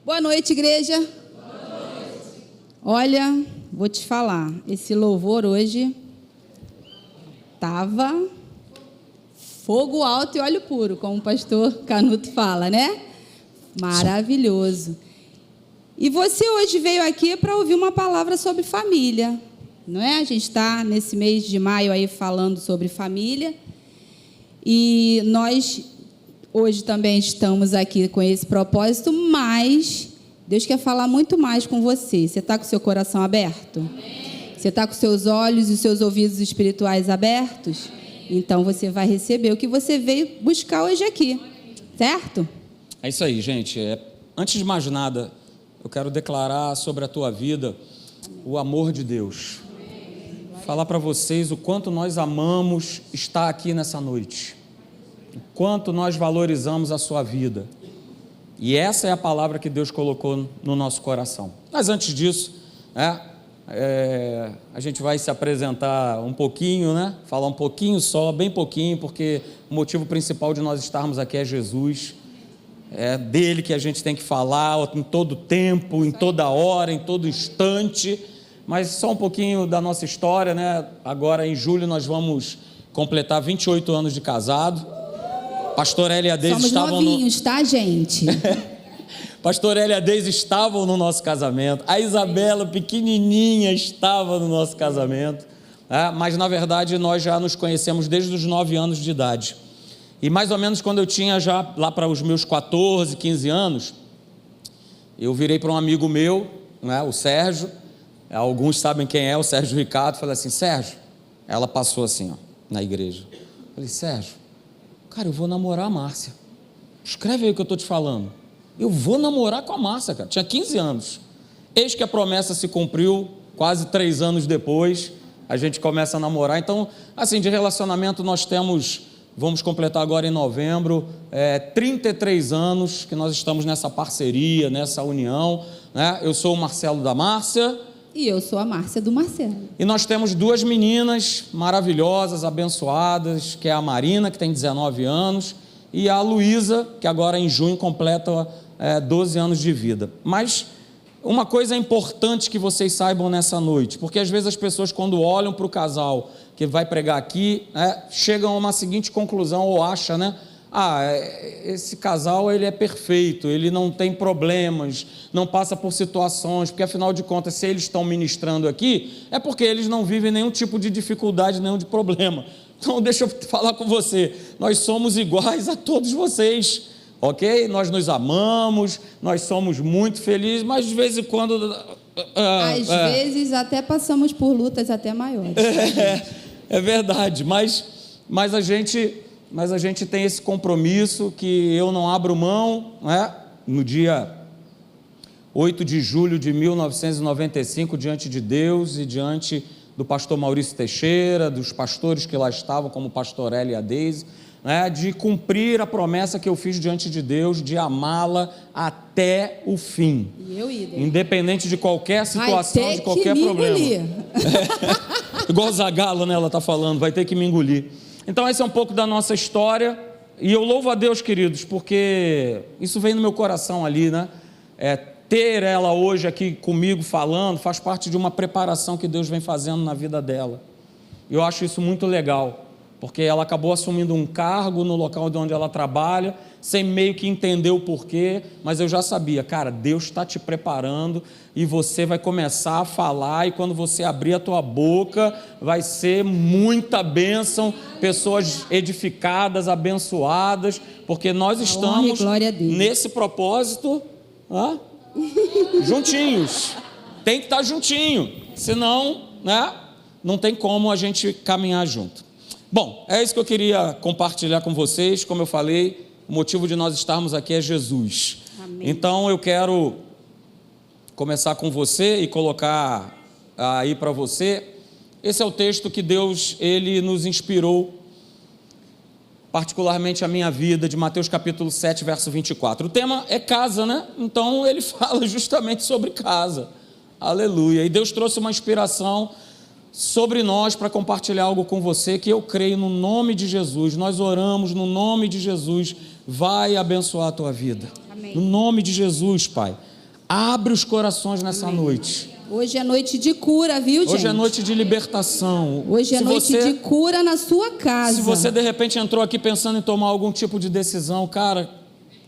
Boa noite, igreja. Boa noite. Olha, vou te falar, esse louvor hoje estava fogo alto e óleo puro, como o pastor Canuto fala, né? Maravilhoso. E você hoje veio aqui para ouvir uma palavra sobre família, não é? A gente está nesse mês de maio aí falando sobre família. E nós hoje também estamos aqui com esse propósito, mas Deus quer falar muito mais com você. Você está com o seu coração aberto? Amém. Você está com os seus olhos e os seus ouvidos espirituais abertos? Amém. Então você vai receber o que você veio buscar hoje aqui, certo? É isso aí, gente. Antes de mais nada, eu quero declarar sobre a tua vida o amor de Deus. Falar para vocês o quanto nós amamos estar aqui nessa noite. O quanto nós valorizamos a sua vida. E essa é a palavra que Deus colocou no nosso coração. Mas antes disso, a gente vai se apresentar um pouquinho, né? Falar um pouquinho só, bem pouquinho, porque o motivo principal de nós estarmos aqui é Jesus. É dele que a gente tem que falar em todo tempo, em toda hora, em todo instante. Mas só um pouquinho da nossa história, né? Agora em julho nós vamos completar 28 anos de casado. Pastor Eli e a Deise estavam novinhos, tá, gente? Pastor Eli e a Deise estavam no nosso casamento. A Isabela, pequenininha, estava no nosso casamento. Mas, na verdade, nós já nos conhecemos desde os 9 anos de idade. E, mais ou menos, quando eu tinha já lá para os meus 14, 15 anos, eu virei para um amigo meu, né, o Sérgio. Alguns sabem quem é, o Sérgio Ricardo. Falei assim, Sérgio, ela passou assim, ó, na igreja. Falei, Sérgio, cara, eu vou namorar a Márcia. Escreve aí o que eu estou te falando. Eu vou namorar com a Márcia, cara. Tinha 15 anos. Eis que a promessa se cumpriu, quase 3 anos depois, a gente começa a namorar. Então, assim, de relacionamento nós temos, vamos completar agora em novembro, 33 anos que nós estamos nessa parceria, nessa união, né? Eu sou o Marcelo da Márcia. E eu sou a Márcia do Marcelo. E nós temos 2 meninas maravilhosas, abençoadas, que é a Marina, que tem 19 anos, e a Luísa, que agora em junho completa 12 anos de vida. Mas uma coisa importante que vocês saibam nessa noite, porque às vezes as pessoas quando olham para o casal que vai pregar aqui, chegam a uma seguinte conclusão, ou acham, né? Esse casal ele é perfeito, ele não tem problemas, não passa por situações, porque afinal de contas, se eles estão ministrando aqui, é porque eles não vivem nenhum tipo de dificuldade, nenhum de problema. Então deixa eu falar com você, nós somos iguais a todos vocês, ok? Nós nos amamos, nós somos muito felizes, mas de vez em quando... Às vezes até passamos por lutas até maiores. É verdade, mas a gente tem esse compromisso que eu não abro mão, no dia 8 de julho de 1995, diante de Deus e diante do pastor Maurício Teixeira, dos pastores que lá estavam, como o pastor Eli e a Deise, de cumprir a promessa que eu fiz diante de Deus, de amá-la até o fim. Independente de qualquer situação, de qualquer problema. Igual o Zagalo, né, ela está falando, vai ter que me engolir. Então esse é um pouco da nossa história, e eu louvo a Deus, queridos, porque isso vem no meu coração ali, né? Ter ela hoje aqui comigo falando, faz parte de uma preparação que Deus vem fazendo na vida dela. Eu acho isso muito legal, porque ela acabou assumindo um cargo no local onde ela trabalha, sem meio que entender o porquê, mas eu já sabia, cara, Deus está te preparando, e você vai começar a falar, e quando você abrir a tua boca, vai ser muita bênção, pessoas edificadas, abençoadas, porque nós estamos nesse propósito, juntinhos, tem que estar juntinho, senão, não tem como a gente caminhar junto. Bom, é isso que eu queria compartilhar com vocês. Como eu falei, o motivo de nós estarmos aqui é Jesus. Amém. Então eu quero começar com você e colocar aí para você. Esse é o texto que Deus, ele nos inspirou, particularmente a minha vida, de Mateus capítulo 7, verso 24. O tema é casa, né? Então ele fala justamente sobre casa. Aleluia. E Deus trouxe uma inspiração sobre nós para compartilhar algo com você que eu creio no nome de Jesus. Nós oramos no nome de Jesus. Vai abençoar a tua vida. Amém. No nome de Jesus, Pai. Abre os corações nessa noite. Hoje é noite de cura, viu, gente? Hoje é noite de libertação. Hoje é noite de cura na sua casa. Se você de repente entrou aqui pensando em tomar algum tipo de decisão, cara,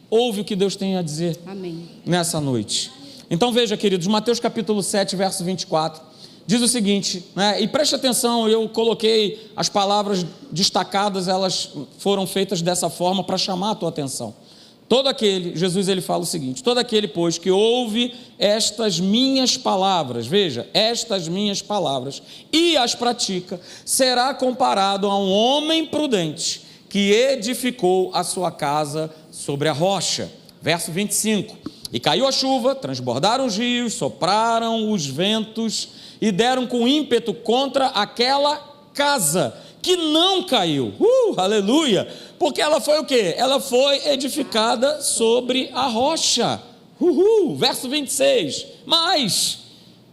ouve o que Deus tem a dizer. Amém. Nessa noite. Então veja, queridos, Mateus capítulo 7, verso 24, diz o seguinte, né? E preste atenção, eu coloquei as palavras destacadas, elas foram feitas dessa forma para chamar a tua atenção. Todo aquele, Jesus ele fala o seguinte: todo aquele, pois, que ouve estas minhas palavras, veja, estas minhas palavras, e as pratica, será comparado a um homem prudente, que edificou a sua casa sobre a rocha. Verso 25, e caiu a chuva, transbordaram os rios, sopraram os ventos, e deram com ímpeto contra aquela casa, que não caiu, aleluia, porque ela foi o quê? Ela foi edificada sobre a rocha, verso 26, mas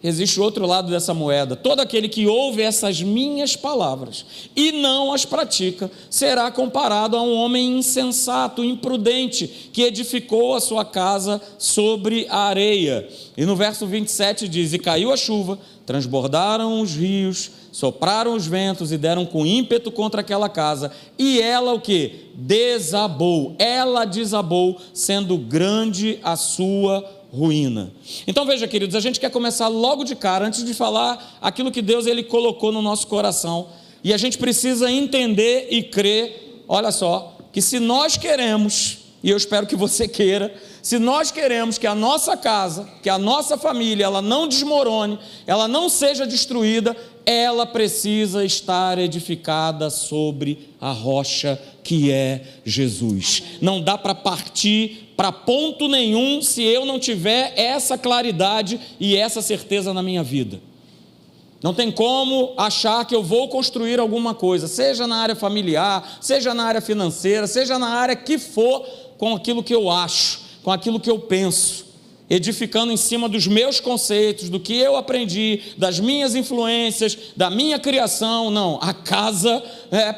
existe outro lado dessa moeda: todo aquele que ouve essas minhas palavras e não as pratica, será comparado a um homem insensato, imprudente, que edificou a sua casa sobre a areia. E no verso 27 diz, e caiu a chuva, transbordaram os rios, sopraram os ventos e deram com ímpeto contra aquela casa, e ela o que? Desabou, ela desabou, sendo grande a sua ruína. Então veja, queridos, a gente quer começar logo de cara, antes de falar aquilo que Deus ele colocou no nosso coração, e a gente precisa entender e crer, olha só, que se nós queremos, e eu espero que você queira, se nós queremos que a nossa casa, que a nossa família, ela não desmorone, ela não seja destruída, ela precisa estar edificada sobre a rocha que é Jesus. Não dá para partir para ponto nenhum se eu não tiver essa claridade e essa certeza na minha vida. Não tem como achar que eu vou construir alguma coisa, seja na área familiar, seja na área financeira, seja na área que for, com aquilo que eu acho, com aquilo que eu penso, edificando em cima dos meus conceitos, do que eu aprendi, das minhas influências, da minha criação. Não, a casa,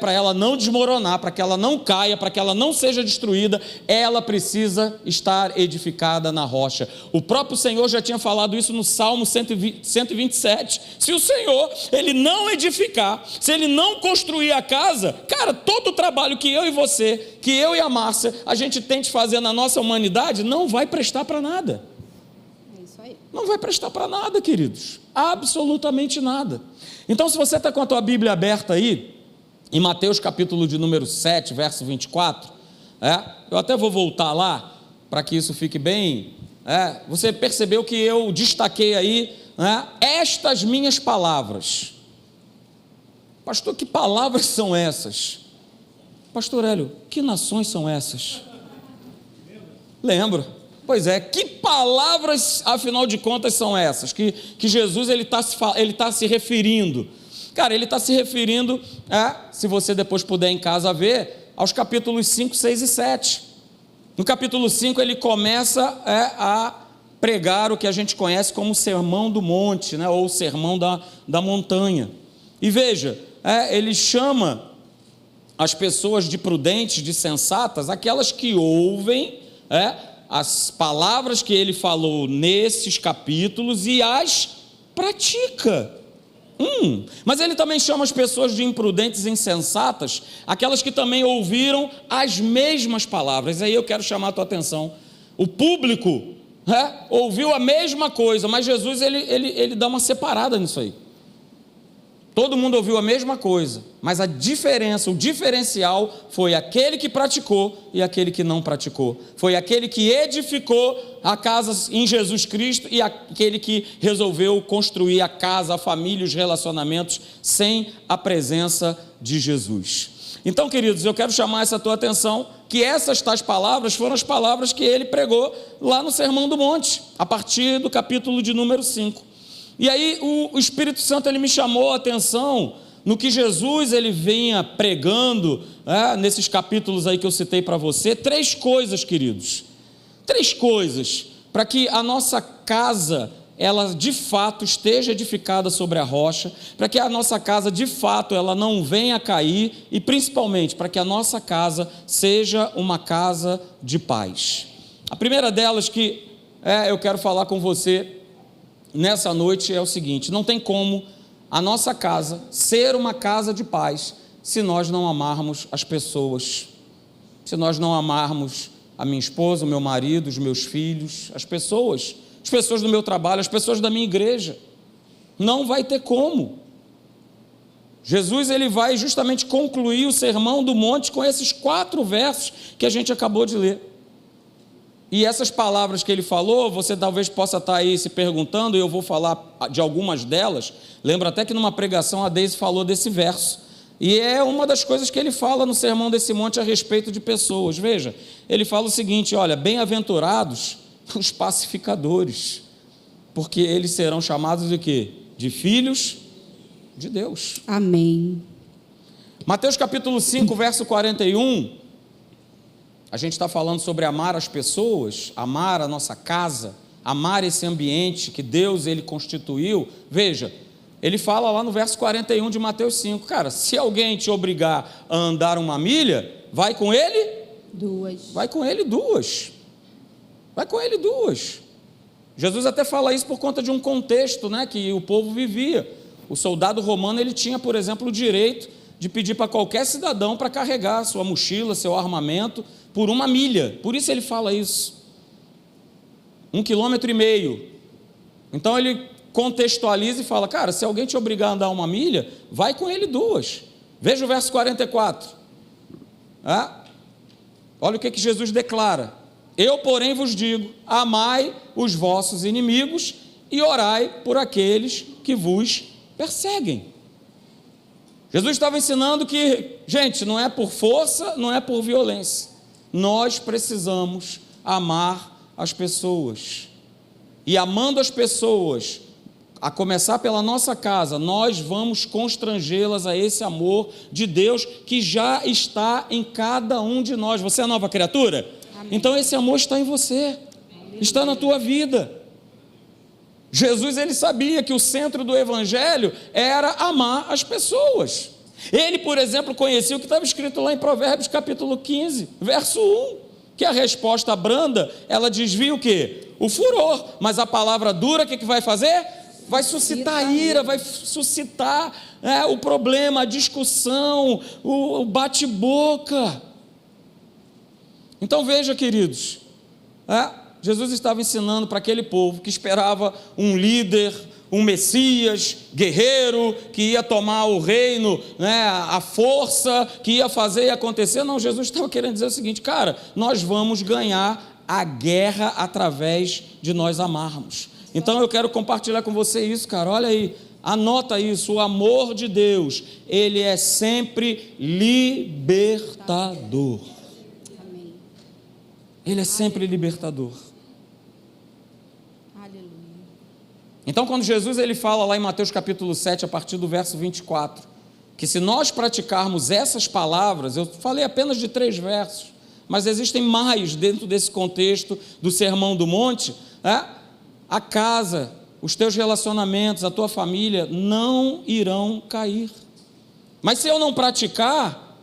para ela não desmoronar, para que ela não caia, para que ela não seja destruída, ela precisa estar edificada na rocha. O próprio Senhor já tinha falado isso no Salmo 127, se o Senhor, ele não edificar, se ele não construir a casa, cara, todo o trabalho que eu e você, que eu e a Márcia, a gente tente fazer na nossa humanidade, não vai prestar para nada. Não vai prestar para nada, queridos, absolutamente nada. Então, se você está com a tua Bíblia aberta aí, em Mateus capítulo de número 7, verso 24, eu até vou voltar lá, para que isso fique bem, você percebeu que eu destaquei aí, estas minhas palavras. Pastor, que palavras são essas? Pastor Hélio, que nações são essas? Lembro. Pois é, que palavras, afinal de contas, são essas? Que Jesus ele tá se referindo? Cara, ele está se referindo, se você depois puder em casa ver, aos capítulos 5, 6 e 7. No capítulo 5 ele começa a pregar o que a gente conhece como o Sermão do Monte, ou o Sermão da Montanha. E veja, ele chama as pessoas de prudentes, de sensatas, aquelas que ouvem, as palavras que ele falou nesses capítulos e as pratica. Mas ele também chama as pessoas de imprudentes e insensatas, aquelas que também ouviram as mesmas palavras. Aí eu quero chamar a tua atenção. O público ouviu a mesma coisa, mas Jesus ele dá uma separada nisso aí. Todo mundo ouviu a mesma coisa, mas a diferença, o diferencial foi aquele que praticou e aquele que não praticou. Foi aquele que edificou a casa em Jesus Cristo e aquele que resolveu construir a casa, a família, os relacionamentos sem a presença de Jesus. Então, queridos, eu quero chamar essa tua atenção que essas tais palavras foram as palavras que ele pregou lá no Sermão do Monte, a partir do capítulo de número 5. E aí o Espírito Santo ele me chamou a atenção no que Jesus ele vinha pregando, nesses capítulos aí que eu citei para você, 3 coisas, queridos, 3 coisas, para que a nossa casa, ela de fato esteja edificada sobre a rocha, para que a nossa casa de fato ela não venha a cair e principalmente para que a nossa casa seja uma casa de paz. A primeira delas que eu quero falar com você nessa noite é o seguinte: não tem como a nossa casa ser uma casa de paz se nós não amarmos as pessoas, se nós não amarmos a minha esposa, o meu marido, os meus filhos, as pessoas do meu trabalho, as pessoas da minha igreja. Não vai ter como. Jesus, ele vai justamente concluir o Sermão do Monte com esses 4 versos que a gente acabou de ler. E essas palavras que ele falou, você talvez possa estar aí se perguntando, e eu vou falar de algumas delas. Lembro até que numa pregação a Deise falou desse verso. E é uma das coisas que ele fala no Sermão desse Monte a respeito de pessoas. Veja, ele fala o seguinte: olha, bem-aventurados os pacificadores, porque eles serão chamados de quê? De filhos de Deus. Amém. Mateus capítulo 5, verso 41, a gente está falando sobre amar as pessoas, amar a nossa casa, amar esse ambiente que Deus ele constituiu. Veja, ele fala lá no verso 41 de Mateus 5, cara, se alguém te obrigar a andar 1 milha, vai com ele? 2. Vai com ele 2. Vai com ele 2. Jesus até fala isso por conta de um contexto, né, que o povo vivia. O soldado romano, ele tinha, por exemplo, o direito de pedir para qualquer cidadão para carregar sua mochila, seu armamento, por 1 milha. Por isso ele fala isso. 1,5 km. Então ele contextualiza e fala, cara, se alguém te obrigar a andar 1 milha, vai com ele 2. Veja o verso 44. Olha o que Jesus declara: eu, porém, vos digo, amai os vossos inimigos e orai por aqueles que vos perseguem. Jesus estava ensinando que, gente, não é por força, não é por violência. Nós precisamos amar as pessoas. E amando as pessoas, a começar pela nossa casa, nós vamos constrangê-las a esse amor de Deus que já está em cada um de nós. Você é nova criatura? Amém. Então esse amor está em você, está na tua vida. Jesus, ele sabia que o centro do evangelho era amar as pessoas. Ele, por exemplo, conhecia o que estava escrito lá em Provérbios capítulo 15, verso 1, que a resposta branda, ela desvia o quê? O furor, mas a palavra dura, o que vai fazer? Vai suscitar ira, vai suscitar o problema, a discussão, o bate-boca. Então veja, queridos, Jesus estava ensinando para aquele povo que esperava um líder, um Messias, guerreiro, que ia tomar o reino, a força, que ia fazer e acontecer. Não, Jesus estava querendo dizer o seguinte: cara, nós vamos ganhar a guerra através de nós amarmos. Então eu quero compartilhar com você isso, cara, olha aí, anota isso: o amor de Deus, ele é sempre libertador. Amém. Ele é sempre libertador. Aleluia. Então quando Jesus ele fala lá em Mateus capítulo 7, a partir do verso 24, que se nós praticarmos essas palavras, eu falei apenas de 3 versos, mas existem mais dentro desse contexto do Sermão do Monte, a casa, os teus relacionamentos, a tua família não irão cair. Mas se eu não praticar,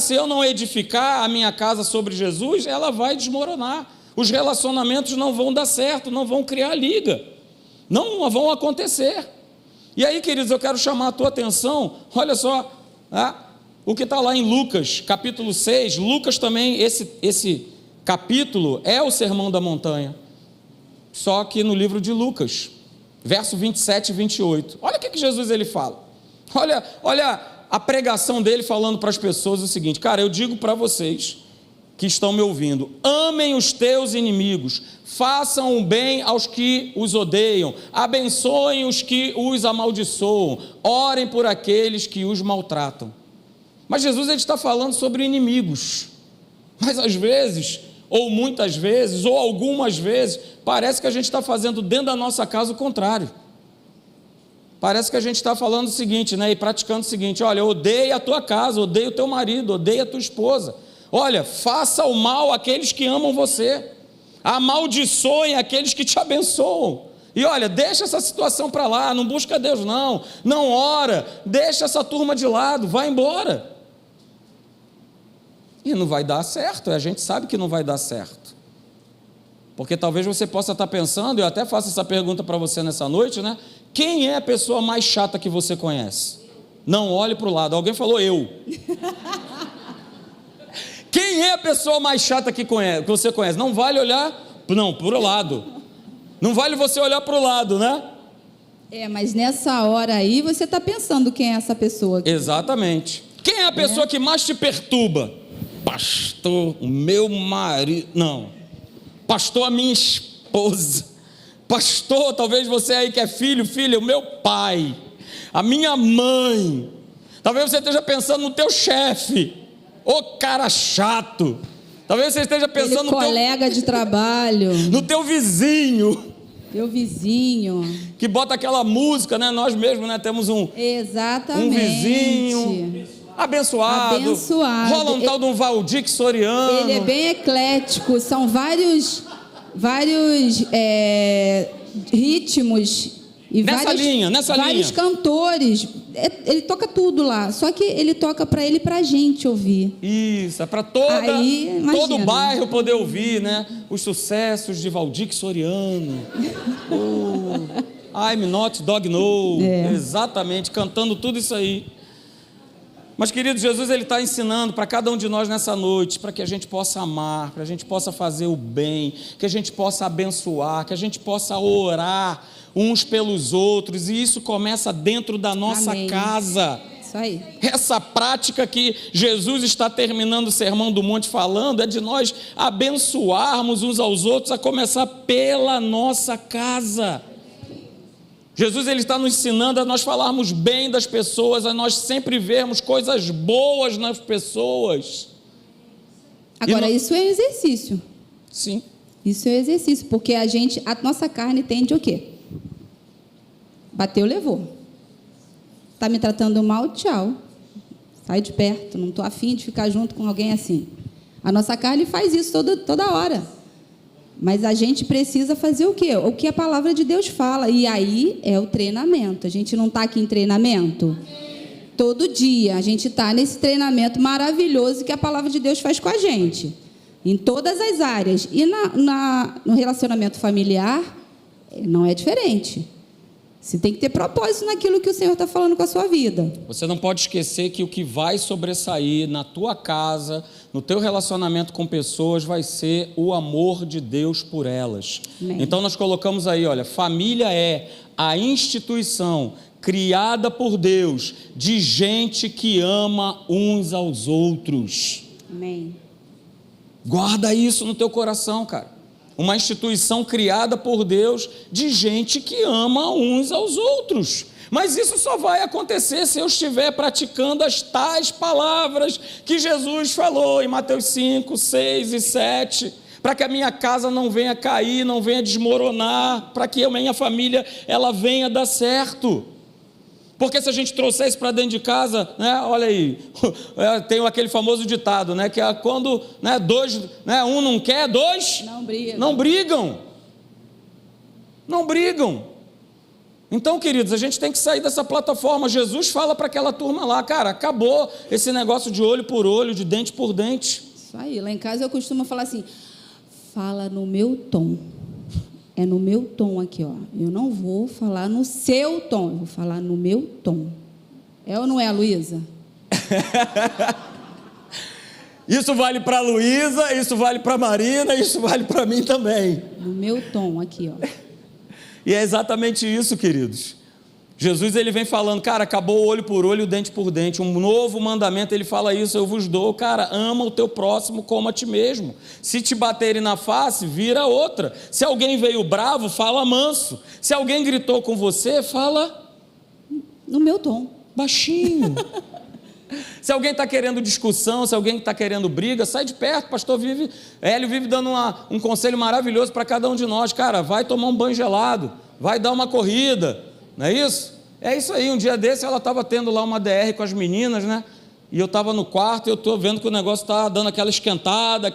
se eu não edificar a minha casa sobre Jesus, ela vai desmoronar. Os relacionamentos não vão dar certo, não vão criar liga, não vão acontecer. E aí, queridos, eu quero chamar a tua atenção, olha só, o que está lá em Lucas, capítulo 6, Lucas também, esse capítulo é o Sermão da Montanha, só que no livro de Lucas, verso 27 e 28, olha o que Jesus ele fala, olha a pregação dele falando para as pessoas o seguinte: cara, eu digo para vocês que estão me ouvindo, amem os teus inimigos, façam o bem aos que os odeiam, abençoem os que os amaldiçoam, orem por aqueles que os maltratam. Mas Jesus ele está falando sobre inimigos, mas às vezes, ou muitas vezes, ou algumas vezes, parece que a gente está fazendo dentro da nossa casa o contrário. Parece que a gente está falando o seguinte, e praticando o seguinte: olha, odeia a tua casa, odeia o teu marido, odeia a tua esposa. Olha, faça o mal àqueles que amam você, amaldiçoem aqueles que te abençoam. E olha, deixa essa situação para lá, não busca Deus não ora, deixa essa turma de lado, vai embora. E não vai dar certo, a gente sabe que não vai dar certo. Porque talvez você possa estar pensando, eu até faço essa pergunta para você nessa noite, né? Quem é a pessoa mais chata que você conhece? Não olhe para o lado. Alguém falou eu. Quem é a pessoa mais chata que você conhece? Não vale olhar, não, para o lado. Não vale você olhar para o lado, né? Mas nessa hora aí você está pensando quem é essa pessoa aqui. Exatamente. Quem é a pessoa que mais te perturba? Pastor, o meu marido. Não. Pastor, a minha esposa. Pastor, talvez você aí que é filho, filha, o meu pai. A minha mãe. Talvez você esteja pensando no teu chefe. Ô cara chato. Talvez você esteja pensando no colega de trabalho. No teu vizinho. Teu vizinho. Que bota aquela música, né? Nós mesmos, né? Temos Exatamente. Um vizinho abençoado. Rola um tal de um Valdir Soriano. Ele é bem eclético. São vários ritmos. E nessa linha. Vários cantores. Ele toca tudo lá. Só que ele toca para ele e para a gente ouvir. Isso, é para todo o bairro poder ouvir, né? Os sucessos de Valdir Soriano. I'm not dog no. Exatamente, cantando tudo isso aí. Mas, querido, Jesus, Ele está ensinando para cada um de nós nessa noite, para que a gente possa amar, para a gente possa fazer o bem, que a gente possa abençoar, que a gente possa orar uns pelos outros, e isso começa dentro da nossa casa. Isso aí. Essa prática que Jesus está terminando o Sermão do Monte falando, é de nós abençoarmos uns aos outros, a começar pela nossa casa. Jesus, Ele está nos ensinando a nós falarmos bem das pessoas, a nós sempre vermos coisas boas nas pessoas. Agora, isso é exercício. Sim. Isso é exercício, porque a nossa carne tende o quê? Bateu, levou. Está me tratando mal? Tchau. Sai de perto, não estou afim de ficar junto com alguém assim. A nossa carne faz isso toda hora. Mas a gente precisa fazer o quê? O que a palavra de Deus fala. E aí é o treinamento. A gente não está aqui em treinamento? Todo dia a gente está nesse treinamento maravilhoso que a palavra de Deus faz com a gente. Em todas as áreas. E no relacionamento familiar, não é diferente. Você tem que ter propósito naquilo que o Senhor está falando com a sua vida. Você não pode esquecer que o que vai sobressair na tua casa, no teu relacionamento com pessoas, vai ser o amor de Deus por elas. Amém. Então nós colocamos aí, olha, família é a instituição criada por Deus de gente que ama uns aos outros. Amém. Guarda isso no teu coração, cara. Uma instituição criada por Deus de gente que ama uns aos outros. Mas isso só vai acontecer se eu estiver praticando as tais palavras que Jesus falou em Mateus 5, 6 e 7, para que a minha casa não venha cair, não venha desmoronar, para que a minha família ela venha dar certo. Porque se a gente trouxer isso para dentro de casa, né, olha aí, tem aquele famoso ditado, né, que é quando, né, dois, né, um não quer, dois não brigam. Não brigam. Então, queridos, a gente tem que sair dessa plataforma. Jesus fala para aquela turma lá, cara, acabou esse negócio de olho por olho, de dente por dente. Isso aí, lá em casa eu costumo falar assim, fala no meu tom. É no meu tom aqui, ó. Eu não vou falar no seu tom, eu vou falar no meu tom. É ou não é, Luísa? Isso vale para a Luísa, isso vale para a Marina, isso vale para mim também. No meu tom aqui, ó. E é exatamente isso, queridos. Jesus, ele vem falando, cara, acabou o olho por olho e o dente por dente. Um novo mandamento, ele fala isso, eu vos dou. Cara, ama o teu próximo como a ti mesmo. Se te baterem na face, vira outra. Se alguém veio bravo, fala manso. Se alguém gritou com você, fala... no meu tom. Baixinho. Se alguém está querendo discussão, se alguém está querendo briga, sai de perto. O pastor Hélio vive dando um conselho maravilhoso para cada um de nós. Cara, vai tomar um banho gelado, vai dar uma corrida. Não é isso? É isso aí, um dia desse ela estava tendo lá uma DR com as meninas, né? E eu estava no quarto e eu estou vendo que o negócio está dando aquela esquentada,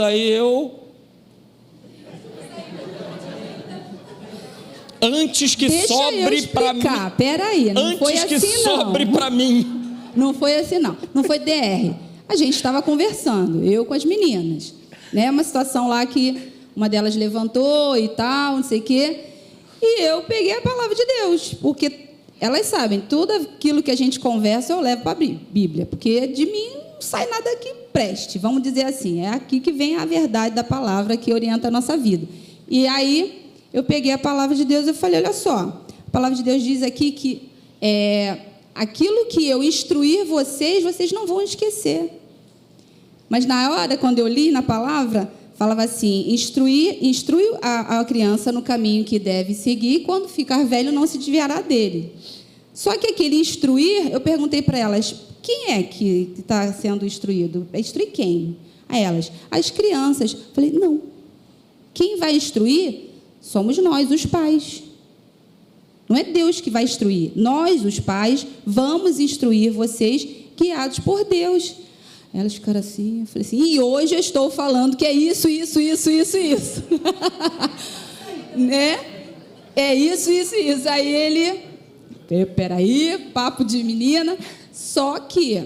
aí eu... Antes que sobre para mim... Peraí, não foi assim não. Antes que sobre para mim. Não foi assim não, não foi DR. A gente estava conversando, eu com as meninas. Né? Uma situação lá que uma delas levantou e tal, não sei o quê. E eu peguei a palavra de Deus, porque elas sabem, tudo aquilo que a gente conversa eu levo para a Bíblia, porque de mim não sai nada que preste, vamos dizer assim, é aqui que vem a verdade da palavra que orienta a nossa vida. E aí eu peguei a palavra de Deus e falei, olha só, a palavra de Deus diz aqui que aquilo que eu instruir vocês, vocês não vão esquecer. Mas na hora, quando eu li na palavra, falava assim, instrui a criança no caminho que deve seguir, e quando ficar velho não se desviará dele. Só que aquele instruir, eu perguntei para elas, quem é que está sendo instruído? Instruir quem? A elas, as crianças. Falei, não, quem vai instruir somos nós, os pais. Não é Deus que vai instruir. Nós, os pais, vamos instruir vocês, guiados por Deus. Elas ficaram assim, eu falei assim, e hoje eu estou falando que é isso. Né? É isso. Aí ele, peraí, papo de menina. Só que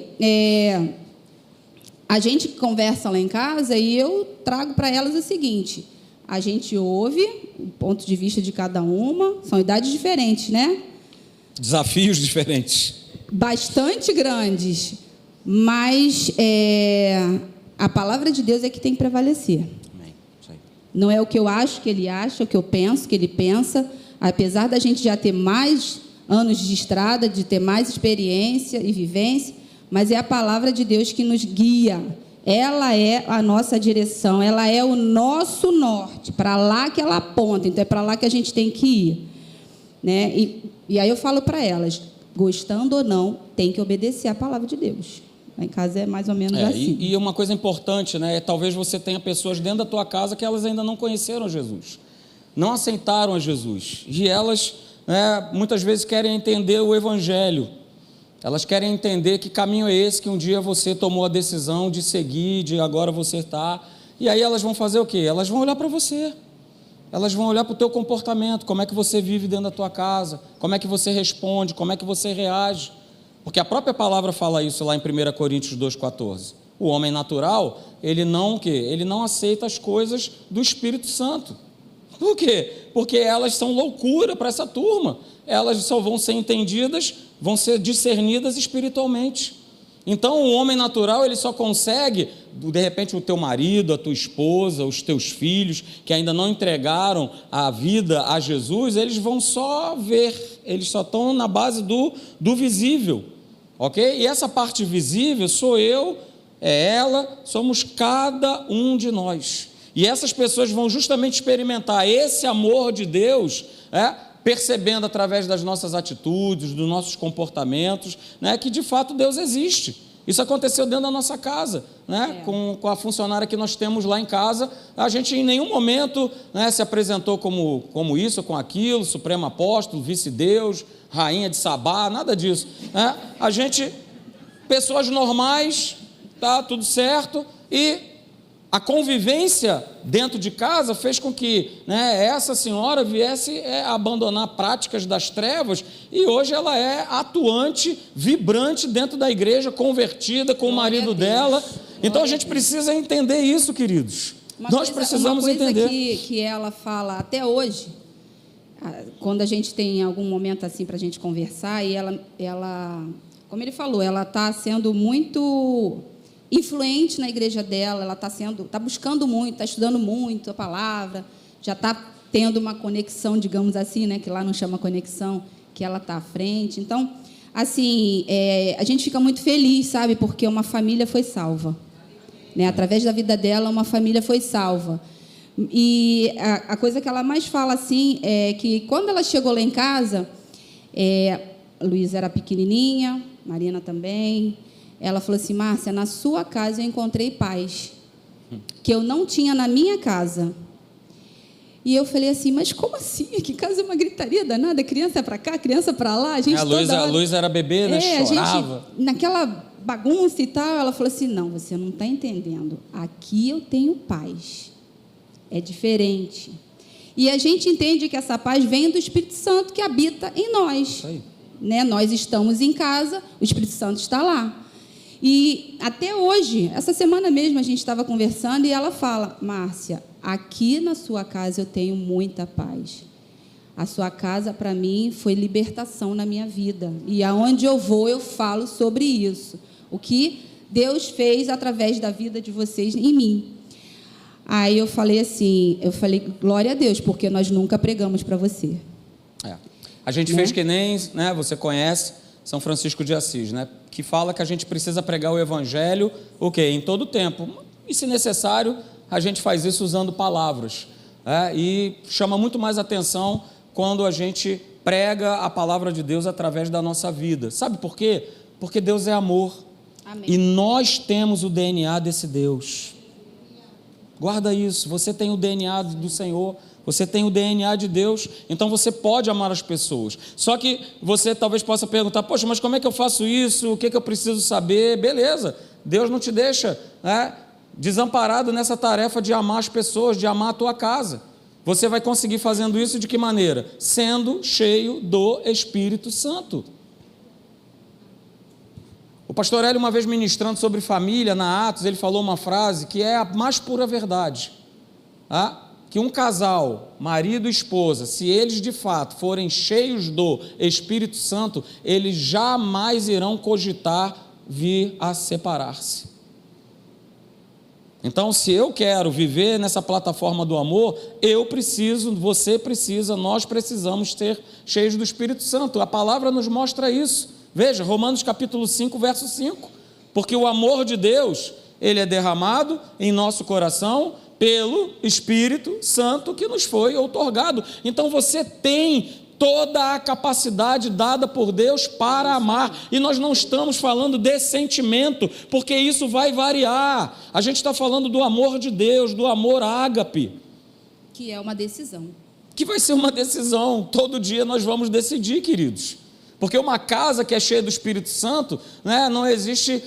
a gente conversa lá em casa e eu trago para elas o seguinte, a gente ouve o ponto de vista de cada uma, são idades diferentes, né? Desafios diferentes. Bastante grandes. Mas a palavra de Deus é que tem que prevalecer. Amém. Isso aí. Não é o que eu acho que ele acha, o que eu penso que ele pensa. Apesar da gente já ter mais anos de estrada, de ter mais experiência e vivência, mas é a palavra de Deus que nos guia. Ela é a nossa direção, ela é o nosso norte, para lá que ela aponta, então é para lá que a gente tem que ir. Né? E aí eu falo para elas, gostando ou não, tem que obedecer a palavra de Deus. Lá em casa é mais ou menos assim. E uma coisa importante, né? Talvez você tenha pessoas dentro da tua casa que elas ainda não conheceram Jesus, não aceitaram a Jesus. E elas, muitas vezes, querem entender o Evangelho. Elas querem entender que caminho é esse que um dia você tomou a decisão de seguir, de agora você está. E aí elas vão fazer o quê? Elas vão olhar para você. Elas vão olhar para o teu comportamento, como é que você vive dentro da tua casa, como é que você responde, como é que você reage. Porque a própria palavra fala isso lá em 1 Coríntios 2,14. O homem natural, ele não aceita as coisas do Espírito Santo. Por quê? Porque elas são loucura para essa turma. Elas só vão ser entendidas, vão ser discernidas espiritualmente. Então, o homem natural, ele só consegue, de repente, o teu marido, a tua esposa, os teus filhos, que ainda não entregaram a vida a Jesus, eles vão só ver, eles só estão na base do visível, ok? E essa parte visível sou eu, é ela, somos cada um de nós. E essas pessoas vão justamente experimentar esse amor de Deus, percebendo através das nossas atitudes, dos nossos comportamentos, que de fato Deus existe. Isso aconteceu dentro da nossa casa, com a funcionária que nós temos lá em casa. A gente em nenhum momento se apresentou como isso ou com aquilo, supremo apóstolo, vice-deus, rainha de Sabá, nada disso. A gente, pessoas normais, tá tudo certo, e a convivência dentro de casa fez com que essa senhora viesse a abandonar práticas das trevas e hoje ela é atuante, vibrante dentro da igreja, convertida com o marido dela. Então a gente precisa entender isso, queridos. Nós precisamos entender. Uma coisa que ela fala até hoje, quando a gente tem algum momento assim para a gente conversar, e ela, como ele falou, ela está sendo muito influente na igreja dela, ela está buscando muito, está estudando muito a palavra, já está tendo uma conexão, digamos assim, que lá não chama conexão, que ela está à frente. Então, assim, a gente fica muito feliz, sabe, porque uma família foi salva. Através da vida dela, uma família foi salva. E a coisa que ela mais fala, assim, é que quando ela chegou lá em casa, a Luísa era pequenininha, Marina também. Ela falou assim, Márcia, na sua casa eu encontrei paz, que eu não tinha na minha casa. E eu falei assim, mas como assim? Que casa é uma gritaria danada, criança para cá, criança para lá. A gente a Luísa era bebê, chorava. A gente, naquela bagunça e tal, ela falou assim, não, você não está entendendo. Aqui eu tenho paz. É diferente. E a gente entende que essa paz vem do Espírito Santo que habita em nós. Isso aí. Nós estamos em casa, o Espírito Santo está lá. E até hoje, essa semana mesmo, a gente estava conversando e ela fala, Márcia, aqui na sua casa eu tenho muita paz. A sua casa, para mim, foi libertação na minha vida. E aonde eu vou, eu falo sobre isso. O que Deus fez através da vida de vocês em mim. Aí eu falei assim, glória a Deus, porque nós nunca pregamos para você. A gente fez que nem, né, você conhece, São Francisco de Assis, né, que fala que a gente precisa pregar o evangelho, em todo tempo. E se necessário, a gente faz isso usando palavras. E chama muito mais atenção quando a gente prega a palavra de Deus através da nossa vida. Sabe por quê? Porque Deus é amor. Amém. E nós temos o DNA desse Deus. Guarda isso, você tem o DNA do Senhor, você tem o DNA de Deus, então você pode amar as pessoas. Só que você talvez possa perguntar, poxa, mas como é que eu faço isso? O que eu preciso saber? Beleza, Deus não te deixa desamparado nessa tarefa de amar as pessoas, de amar a tua casa. Você vai conseguir fazendo isso de que maneira? Sendo cheio do Espírito Santo. O pastor Hélio, uma vez ministrando sobre família na Atos, ele falou uma frase que é a mais pura verdade. Que um casal, marido e esposa, se eles de fato forem cheios do Espírito Santo, eles jamais irão cogitar vir a separar-se. Então, se eu quero viver nessa plataforma do amor, eu preciso, você precisa, nós precisamos ser cheios do Espírito Santo. A palavra nos mostra isso. Veja, Romanos capítulo 5, verso 5. Porque o amor de Deus, ele é derramado em nosso coração pelo Espírito Santo que nos foi outorgado. Então, você tem toda a capacidade dada por Deus para amar, e nós não estamos falando de sentimento, porque isso vai variar. A gente está falando do amor de Deus, do amor ágape, que é uma decisão, que vai ser uma decisão. Todo dia nós vamos decidir, queridos, porque uma casa que é cheia do Espírito Santo, não existe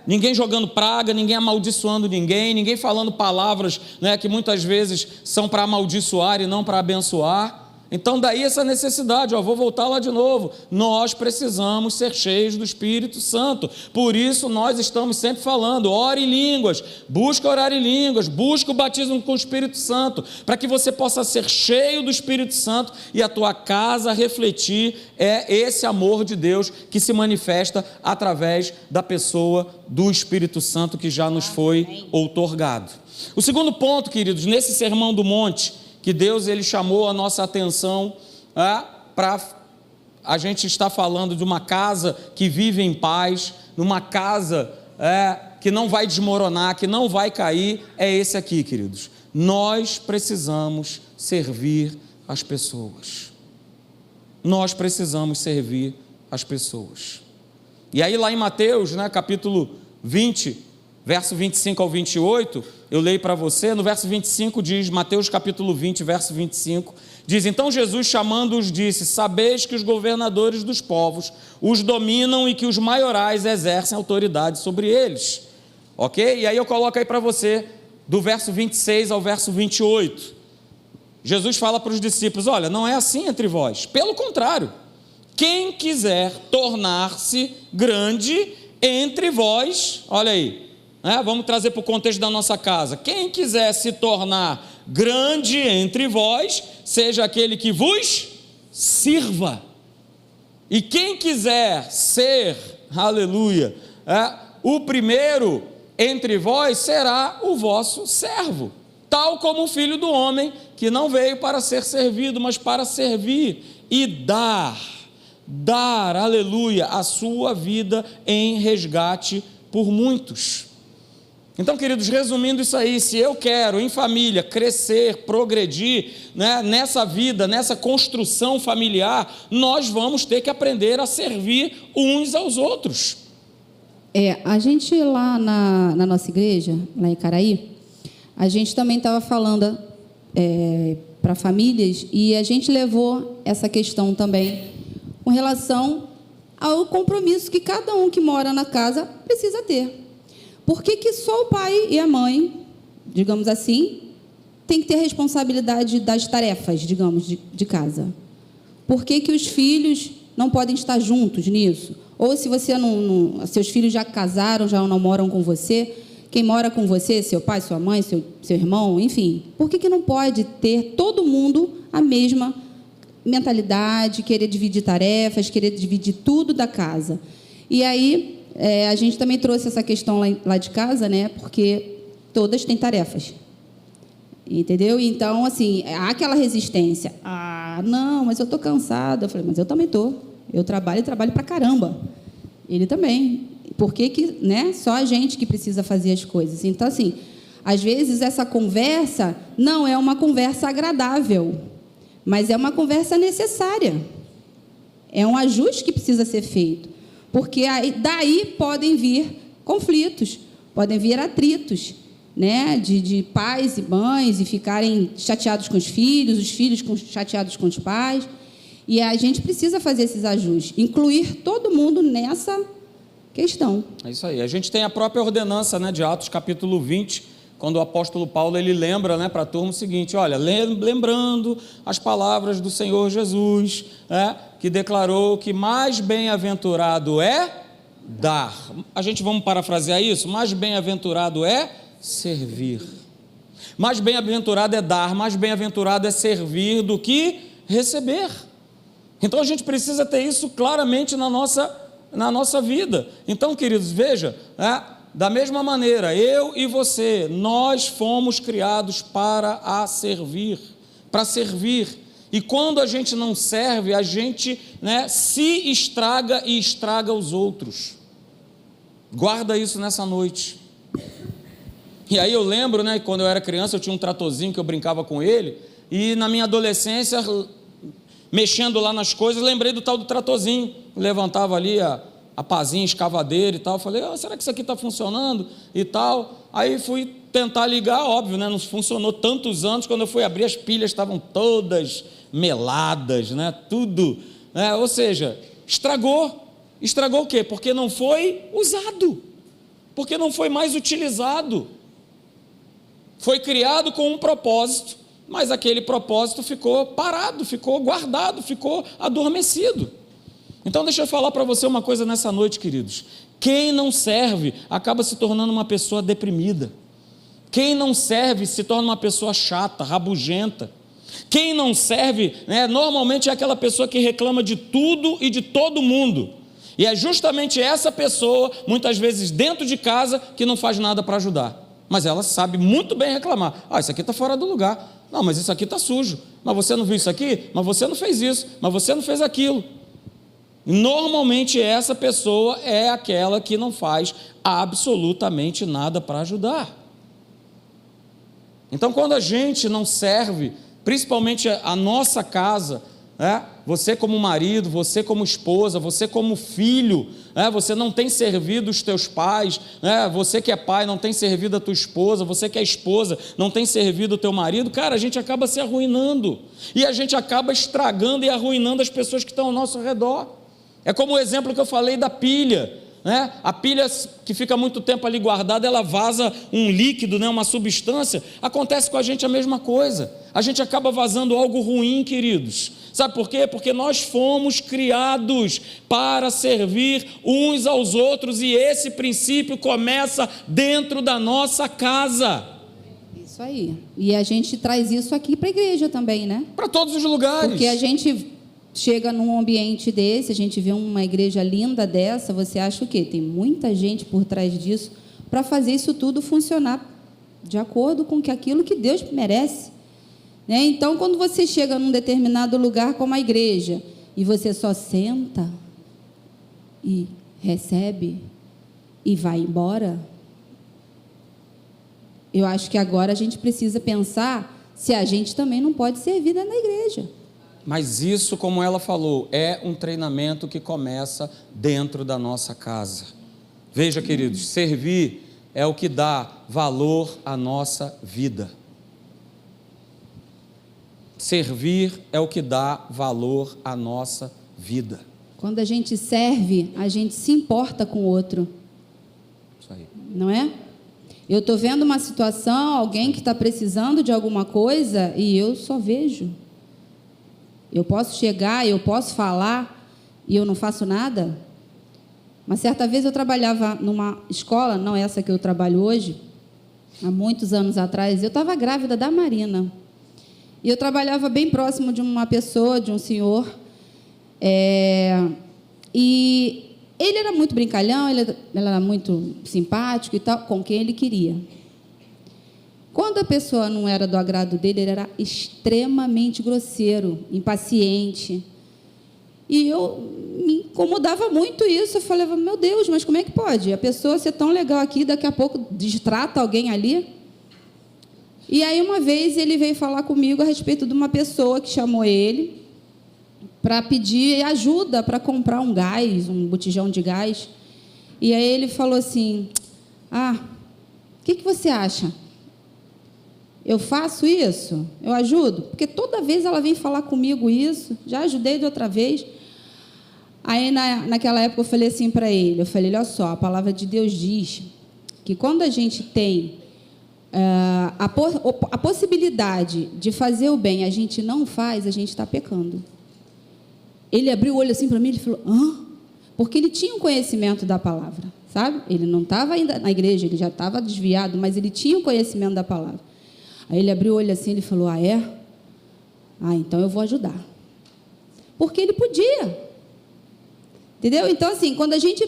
ninguém jogando praga, ninguém amaldiçoando ninguém falando palavras que muitas vezes são para amaldiçoar e não para abençoar. Então daí essa necessidade, vou voltar lá de novo, nós precisamos ser cheios do Espírito Santo, por isso nós estamos sempre falando, ore em línguas, busca orar em línguas, busca o batismo com o Espírito Santo, para que você possa ser cheio do Espírito Santo e a tua casa refletir esse amor de Deus que se manifesta através da pessoa do Espírito Santo que já nos foi outorgado. O segundo ponto, queridos, nesse Sermão do Monte, que Deus ele chamou a nossa atenção para a gente estar falando de uma casa que vive em paz, numa casa que não vai desmoronar, que não vai cair, é esse aqui, queridos. Nós precisamos servir as pessoas. Nós precisamos servir as pessoas. E aí lá em Mateus, capítulo 20, verso 25 ao 28, eu leio para você, no verso 25 diz, Mateus capítulo 20, verso 25, diz, então Jesus chamando-os disse, sabeis que os governadores dos povos os dominam e que os maiorais exercem autoridade sobre eles, ok? E aí eu coloco aí para você, do verso 26 ao verso 28, Jesus fala para os discípulos, olha, não é assim entre vós, pelo contrário, quem quiser tornar-se grande entre vós, olha aí, vamos trazer para o contexto da nossa casa. Quem quiser se tornar grande entre vós, seja aquele que vos sirva. E quem quiser ser, aleluia, o primeiro entre vós será o vosso servo. Tal como o Filho do Homem, que não veio para ser servido, mas para servir e dar, aleluia, a sua vida em resgate por muitos. Então, queridos, resumindo isso aí, se eu quero, em família, crescer, progredir, nessa vida, nessa construção familiar, nós vamos ter que aprender a servir uns aos outros. A gente lá na nossa igreja, lá em Caraí, a gente também estava falando para famílias, e a gente levou essa questão também com relação ao compromisso que cada um que mora na casa precisa ter. Por que só o pai e a mãe, digamos assim, tem que ter responsabilidade das tarefas, digamos, de casa? Por que os filhos não podem estar juntos nisso? Ou se você seus filhos já casaram, já não moram com você, quem mora com você, seu pai, sua mãe, seu irmão, enfim, por que não pode ter todo mundo a mesma mentalidade, querer dividir tarefas, querer dividir tudo da casa? E aí, a gente também trouxe essa questão lá de casa, né? Porque todas têm tarefas. Entendeu? Então, assim, há aquela resistência. Ah, não, mas eu estou cansada. Eu falei, mas eu também estou. Eu trabalho pra caramba. Ele também. Por que, né? Só a gente que precisa fazer as coisas. Então, assim, às vezes essa conversa não é uma conversa agradável, mas é uma conversa necessária. É um ajuste que precisa ser feito. Porque daí podem vir conflitos, podem vir atritos, né, de pais e mães, e ficarem chateados com os filhos chateados com os pais. E a gente precisa fazer esses ajustes, incluir todo mundo nessa questão. É isso aí. A gente tem a própria ordenança, né, de Atos, capítulo 20, quando o apóstolo Paulo ele lembra, né, para a turma o seguinte: olha, lembrando as palavras do Senhor Jesus, que declarou que mais bem-aventurado é dar. A gente vamos parafrasear isso? Mais bem-aventurado é servir. Mais bem-aventurado é dar, mais bem-aventurado é servir do que receber. Então a gente precisa ter isso claramente na nossa vida. Então, queridos, veja, da mesma maneira, eu e você, nós fomos criados para servir. E quando a gente não serve, a gente, né, se estraga e estraga os outros. Guarda isso nessa noite. E aí eu lembro, né, quando eu era criança, eu tinha um tratorzinho que eu brincava com ele, e na minha adolescência, mexendo lá nas coisas, lembrei do tal do tratorzinho. Levantava ali a pazinha escavadeira e tal, falei, será que isso aqui está funcionando e tal? Aí fui tentar ligar, óbvio, né, não funcionou tantos anos. Quando eu fui abrir, as pilhas estavam todas meladas, né, tudo, né? Ou seja, estragou o quê? Porque não foi usado, porque não foi mais utilizado. Foi criado com um propósito, mas aquele propósito ficou parado, ficou guardado, ficou adormecido. Então deixa eu falar para você uma coisa nessa noite, queridos. Quem não serve acaba se tornando uma pessoa deprimida. Quem não serve se torna uma pessoa chata, rabugenta. Quem não serve, né, normalmente é aquela pessoa que reclama de tudo e de todo mundo. E é justamente essa pessoa, muitas vezes dentro de casa, que não faz nada para ajudar. Mas ela sabe muito bem reclamar. Isso aqui está fora do lugar. Não, mas isso aqui está sujo. Mas você não viu isso aqui? Mas você não fez isso. Mas você não fez aquilo. Normalmente essa pessoa é aquela que não faz absolutamente nada para ajudar. Então, quando a gente não serve, principalmente a nossa casa, você como marido, você como esposa, você como filho, você não tem servido os teus pais, você que é pai não tem servido a tua esposa, você que é esposa não tem servido o teu marido, cara, a gente acaba se arruinando, e a gente acaba estragando e arruinando as pessoas que estão ao nosso redor. É como o exemplo que eu falei da pilha, né? A pilha que fica muito tempo ali guardada, ela vaza um líquido, né? Uma substância. Acontece com a gente a mesma coisa. A gente acaba vazando algo ruim, queridos. Sabe por quê? Porque nós fomos criados para servir uns aos outros, e esse princípio começa dentro da nossa casa. Isso aí. E a gente traz isso aqui para a igreja também, né? Para todos os lugares. Porque a gente chega num ambiente desse, a gente vê uma igreja linda dessa, você acha o quê? Tem muita gente por trás disso para fazer isso tudo funcionar de acordo com aquilo que Deus merece, né? Então, quando você chega num determinado lugar como a igreja e você só senta e recebe e vai embora, eu acho que agora a gente precisa pensar se a gente também não pode servir na igreja. Mas isso, como ela falou, é um treinamento que começa dentro da nossa casa. Veja, queridos, servir é o que dá valor à nossa vida. Servir é o que dá valor à nossa vida. Quando a gente serve, a gente se importa com o outro. Isso aí. Não é? Eu estou vendo uma situação, alguém que está precisando de alguma coisa, e eu só vejo. Eu posso chegar, eu posso falar, e eu não faço nada? Uma certa vez eu trabalhava numa escola, não essa que eu trabalho hoje, há muitos anos atrás, eu estava grávida da Marina. E eu trabalhava bem próximo de uma pessoa, de um senhor, e ele era muito brincalhão, ele era muito simpático e tal, com quem ele queria. Quando a pessoa não era do agrado dele, ele era extremamente grosseiro, impaciente. E me incomodava muito isso. Eu falava, meu Deus, mas como é que pode? A pessoa ser tão legal aqui, daqui a pouco distrata alguém ali. E aí, uma vez, ele veio falar comigo a respeito de uma pessoa que chamou ele para pedir ajuda para comprar um gás, um botijão de gás. E aí ele falou assim, o que você acha? Eu faço isso? Eu ajudo? Porque toda vez ela vem falar comigo isso, já ajudei de outra vez. Aí, naquela época, eu falei assim para ele, olha só, a palavra de Deus diz que quando a gente tem a possibilidade de fazer o bem, a gente não faz, a gente está pecando. Ele abriu o olho assim para mim, ele falou, porque ele tinha um conhecimento da palavra, sabe? Ele não estava ainda na igreja, ele já estava desviado, mas ele tinha o conhecimento da palavra. Aí ele abriu o olho assim, ele falou, é? Então eu vou ajudar. Porque ele podia. Entendeu? Então, assim, quando a gente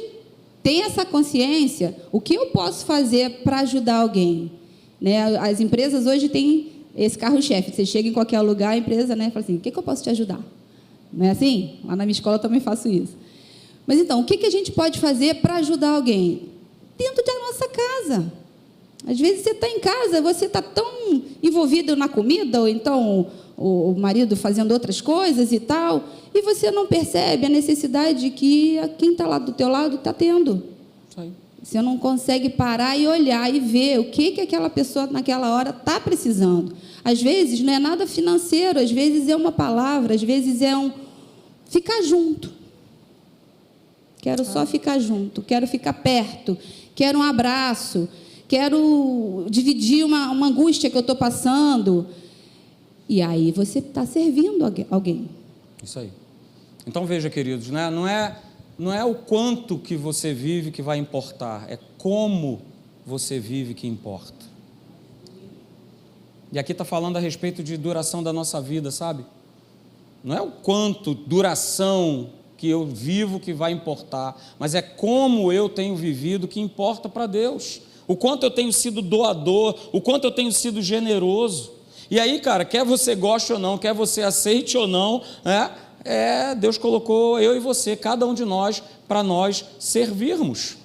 tem essa consciência, o que eu posso fazer para ajudar alguém? Né? As empresas hoje têm esse carro-chefe. Você chega em qualquer lugar, a empresa, né, fala assim, o que eu posso te ajudar? Não é assim? Lá na minha escola eu também faço isso. Mas, então, o que a gente pode fazer para ajudar alguém? Dentro da nossa casa. Às vezes você está em casa, você está tão envolvido na comida, ou então o marido fazendo outras coisas e tal, e você não percebe a necessidade que quem está lá do teu lado está tendo. Você não consegue parar e olhar e ver o que aquela pessoa naquela hora está precisando. Às vezes não é nada financeiro, às vezes é uma palavra, às vezes é ficar junto. Quero só ficar junto, quero ficar perto, quero um abraço, quero dividir uma angústia que eu estou passando. E aí você está servindo alguém. Isso aí. Então, veja, queridos, né? Não é o quanto que você vive que vai importar, é como você vive que importa. E aqui está falando a respeito de duração da nossa vida, sabe? Não é o quanto, duração que eu vivo que vai importar, mas é como eu tenho vivido que importa para Deus. O quanto eu tenho sido doador, o quanto eu tenho sido generoso. E aí, cara, quer você goste ou não, quer você aceite ou não, Deus colocou eu e você, cada um de nós, para nós servirmos.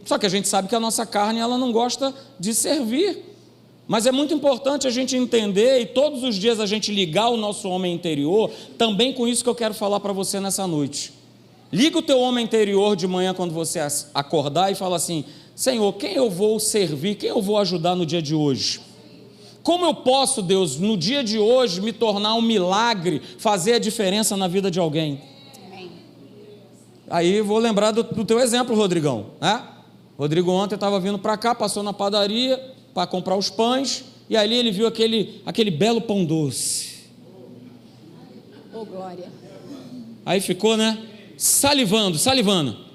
Só que a gente sabe que a nossa carne, ela não gosta de servir. Mas é muito importante a gente entender e todos os dias a gente ligar o nosso homem interior, também com isso que eu quero falar para você nessa noite. Liga o teu homem interior de manhã quando você acordar e fala assim, Senhor, quem eu vou servir, quem eu vou ajudar no dia de hoje? Como eu posso, Deus, no dia de hoje, me tornar um milagre, fazer a diferença na vida de alguém? Amém. Aí vou lembrar do teu exemplo, Rodrigão. Rodrigo ontem estava vindo para cá, passou na padaria para comprar os pães, e ali ele viu aquele belo pão doce. Oh, glória. Aí ficou, né? Salivando.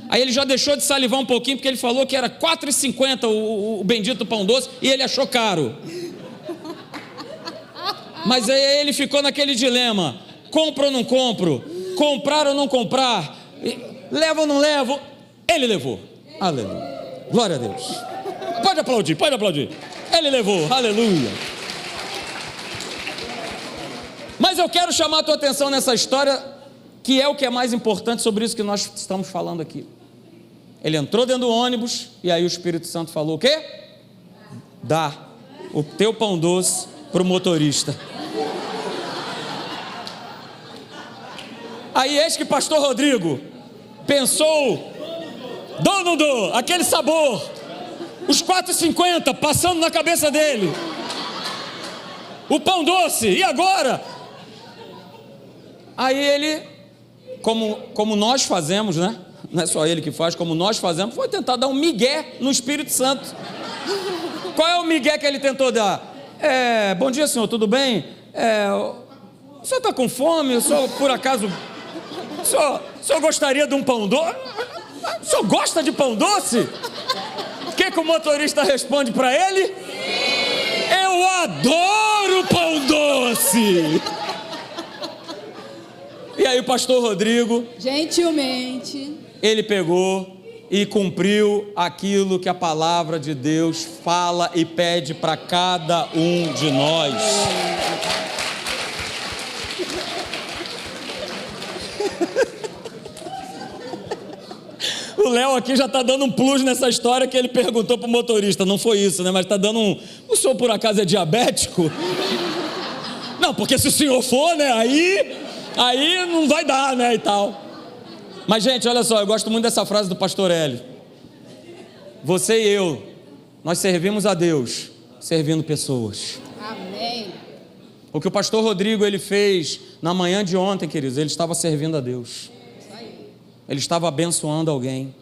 Aí ele já deixou de salivar um pouquinho, porque ele falou que era R$ 4,50 o bendito pão doce, e ele achou caro. Mas aí ele ficou naquele dilema, compro ou não compro, comprar ou não comprar, levo ou não levo. Ele levou, aleluia, glória a Deus. Pode aplaudir, ele levou, aleluia. Mas eu quero chamar a tua atenção nessa história, que é o que é mais importante sobre isso que nós estamos falando aqui. Ele entrou dentro do ônibus, e aí o Espírito Santo falou o quê? Dá o teu pão doce para o motorista. Aí eis que pastor Rodrigo pensou, dou ou não dou? Aquele sabor, os R$ 4,50 passando na cabeça dele, o pão doce, e agora? Aí ele, como nós fazemos, né? Não é só ele que faz, como nós fazemos, foi tentar dar um migué no Espírito Santo. Qual é o migué que ele tentou dar? Bom dia, senhor, tudo bem? O senhor está com fome? O senhor, por acaso, o O senhor gostaria de um pão doce? O senhor gosta de pão doce? O que o motorista responde para ele? Eu adoro pão doce! E aí o pastor Rodrigo, gentilmente, ele pegou e cumpriu aquilo que a palavra de Deus fala e pede para cada um de nós. O Léo aqui já está dando um plus nessa história que ele perguntou para o motorista. Não foi isso, né? Mas está dando um... O senhor por acaso é diabético? Não, porque se o senhor for, né? Aí não vai dar, né? E tal. Mas, gente, olha só, eu gosto muito dessa frase do pastor Hélio. Você e eu, nós servimos a Deus, servindo pessoas. amém. O que o pastor Rodrigo, ele fez na manhã de ontem, queridos, ele estava servindo a Deus. Ele estava abençoando alguém.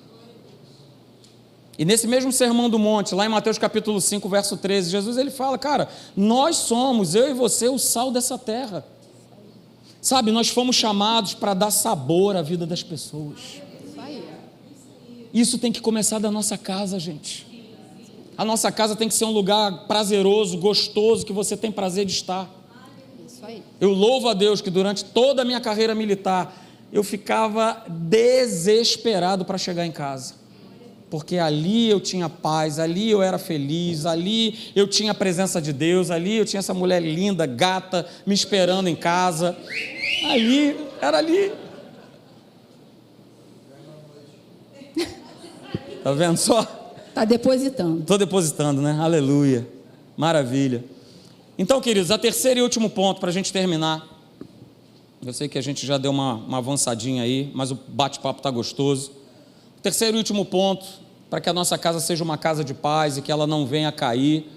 E nesse mesmo sermão do monte, lá em Mateus capítulo 5, verso 13, Jesus ele fala, cara, nós somos, eu e você, o sal dessa terra. Sabe, nós fomos chamados para dar sabor à vida das pessoas. Isso tem que começar da nossa casa, gente. A nossa casa tem que ser um lugar prazeroso, gostoso, que você tem prazer de estar. Eu louvo a Deus que durante toda a minha carreira militar, eu ficava desesperado para chegar em casa. Porque ali eu tinha paz, ali eu era feliz, ali eu tinha a presença de Deus, ali eu tinha essa mulher linda, gata, me esperando em casa. Era ali. Tá vendo só? Tá depositando. Estou depositando, né? Aleluia. Maravilha. Então, queridos, a terceiro e último ponto para a gente terminar. Eu sei que a gente já deu uma avançadinha aí, mas o bate-papo está gostoso. O terceiro e último ponto, para que a nossa casa seja uma casa de paz e que ela não venha a cair,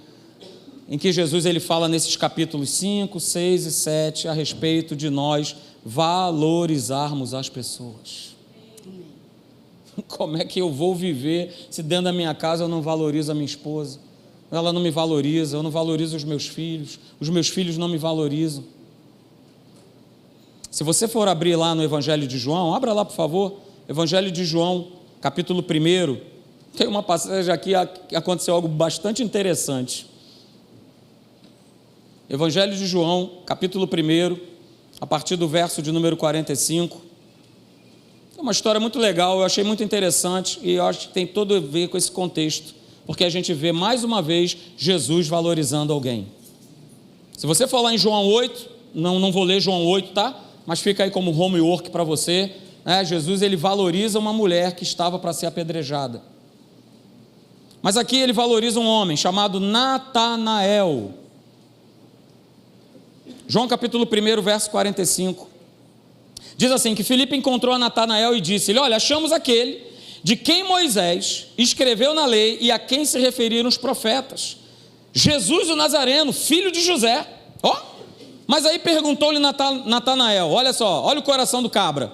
em que Jesus ele fala nesses capítulos 5, 6 e 7 a respeito de nós valorizarmos as pessoas. Como é que eu vou viver se dentro da minha casa eu não valorizo a minha esposa? Ela não me valoriza, eu não valorizo os meus filhos não me valorizam. Se você for abrir lá no Evangelho de João, abra lá por favor, Evangelho de João, capítulo 1, tem uma passagem aqui que aconteceu algo bastante interessante. Evangelho de João, capítulo 1, a partir do verso de número 45. É uma história muito legal, eu achei muito interessante e eu acho que tem todo a ver com esse contexto, porque a gente vê mais uma vez Jesus valorizando alguém. Se você for lá em João 8, não vou ler João 8, tá? Mas fica aí como homework para você, né? Jesus ele valoriza uma mulher que estava para ser apedrejada. Mas aqui ele valoriza um homem chamado Natanael. João capítulo 1, verso 45. Diz assim, que Filipe encontrou a Natanael e disse-lhe, olha, achamos aquele de quem Moisés escreveu na lei e a quem se referiram os profetas. Jesus o Nazareno, filho de José. Mas aí perguntou-lhe Natanael, olha só, olha o coração do cabra.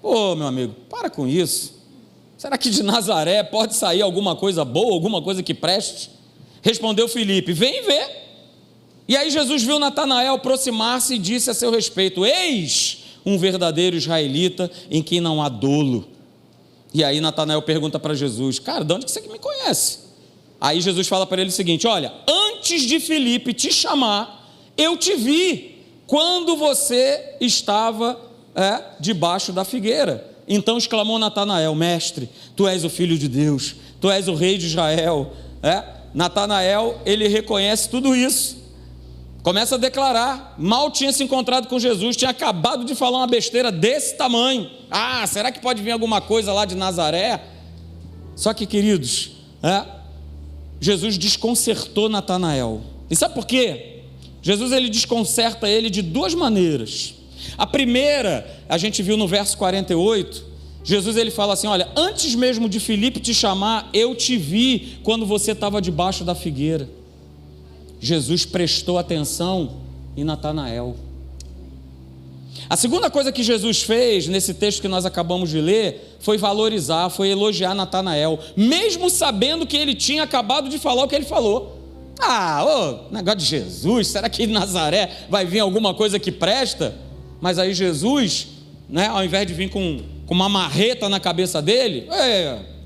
Meu amigo, para com isso. Será que de Nazaré pode sair alguma coisa boa, alguma coisa que preste? Respondeu Filipe, vem ver. E aí Jesus viu Natanael aproximar-se e disse a seu respeito, eis um verdadeiro israelita em quem não há dolo. E aí Natanael pergunta para Jesus, cara, de onde que você me conhece? Aí Jesus fala para ele o seguinte, olha, antes de Filipe te chamar, eu te vi quando você estava debaixo da figueira. Então exclamou Natanael, mestre, tu és o filho de Deus, tu és o rei de Israel. Natanael, ele reconhece tudo isso. Começa a declarar, mal tinha se encontrado com Jesus, tinha acabado de falar uma besteira desse tamanho. Será que pode vir alguma coisa lá de Nazaré? Só que, queridos, Jesus desconcertou Natanael. E sabe por quê? Jesus ele desconcerta ele de duas maneiras. A primeira, a gente viu no verso 48, Jesus ele fala assim, olha, antes mesmo de Filipe te chamar, eu te vi quando você estava debaixo da figueira. Jesus prestou atenção em Natanael. A segunda coisa que Jesus fez nesse texto que nós acabamos de ler foi valorizar, foi elogiar Natanael, mesmo sabendo que ele tinha acabado de falar o que ele falou. Negócio de Jesus, será que em Nazaré vai vir alguma coisa que presta? Mas aí Jesus, né, ao invés de vir com uma marreta na cabeça dele,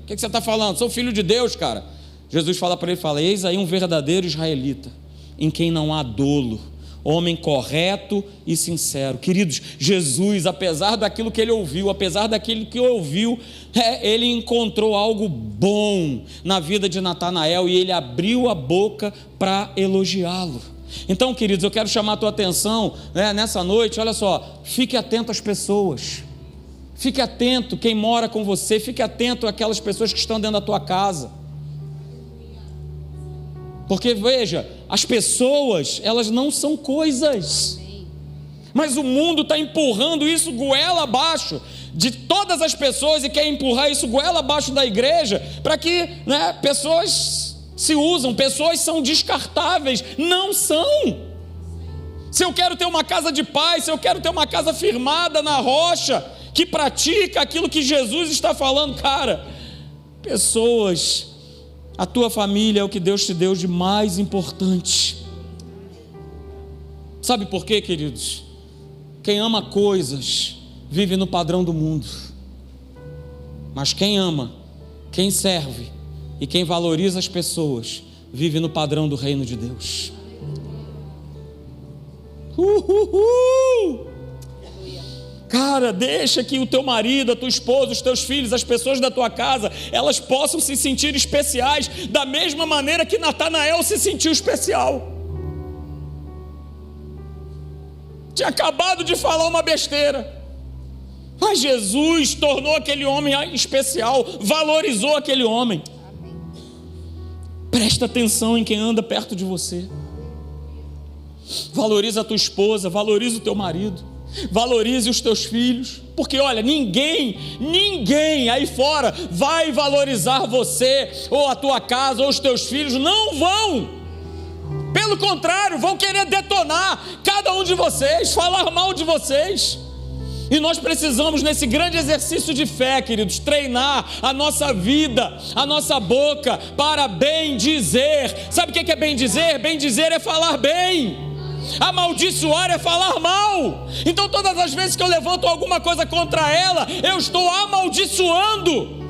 o que você está falando? Sou filho de Deus, cara. Jesus fala para ele, eis aí um verdadeiro israelita, em quem não há dolo, homem correto e sincero. Queridos, Jesus, apesar daquilo que ele ouviu, ele encontrou algo bom na vida de Natanael e ele abriu a boca para elogiá-lo. Então, queridos, eu quero chamar a tua atenção, né, nessa noite. Olha só, fique atento às pessoas, fique atento quem mora com você, fique atento àquelas pessoas que estão dentro da tua casa, porque veja, as pessoas, elas não são coisas, mas o mundo está empurrando isso goela abaixo de todas as pessoas e quer empurrar isso goela abaixo da igreja, para que, né, pessoas se usam, pessoas são descartáveis. Não são. Se eu quero ter uma casa de paz, se eu quero ter uma casa firmada na rocha, que pratica aquilo que Jesus está falando, cara, pessoas, a tua família é o que Deus te deu de mais importante. Sabe por quê, queridos? Quem ama coisas vive no padrão do mundo, mas quem ama, quem serve e quem valoriza as pessoas vive no padrão do reino de Deus. Cara, deixa que o teu marido, a tua esposa, os teus filhos, as pessoas da tua casa, elas possam se sentir especiais da mesma maneira que Natanael se sentiu especial. Tinha acabado de falar uma besteira, mas Jesus tornou aquele homem especial, valorizou aquele homem. Presta atenção em quem anda perto de você. Valoriza a tua esposa, valoriza o teu marido, valorize os teus filhos, porque olha, ninguém aí fora vai valorizar você, ou a tua casa, ou os teus filhos. Não vão, pelo contrário, vão querer detonar cada um de vocês, falar mal de vocês. E nós precisamos, nesse grande exercício de fé, queridos, treinar a nossa vida, a nossa boca para bem dizer. Sabe o que é bem dizer? Bem dizer é falar bem. Amaldiçoar é falar mal. Então todas as vezes que eu levanto alguma coisa contra ela, eu estou amaldiçoando.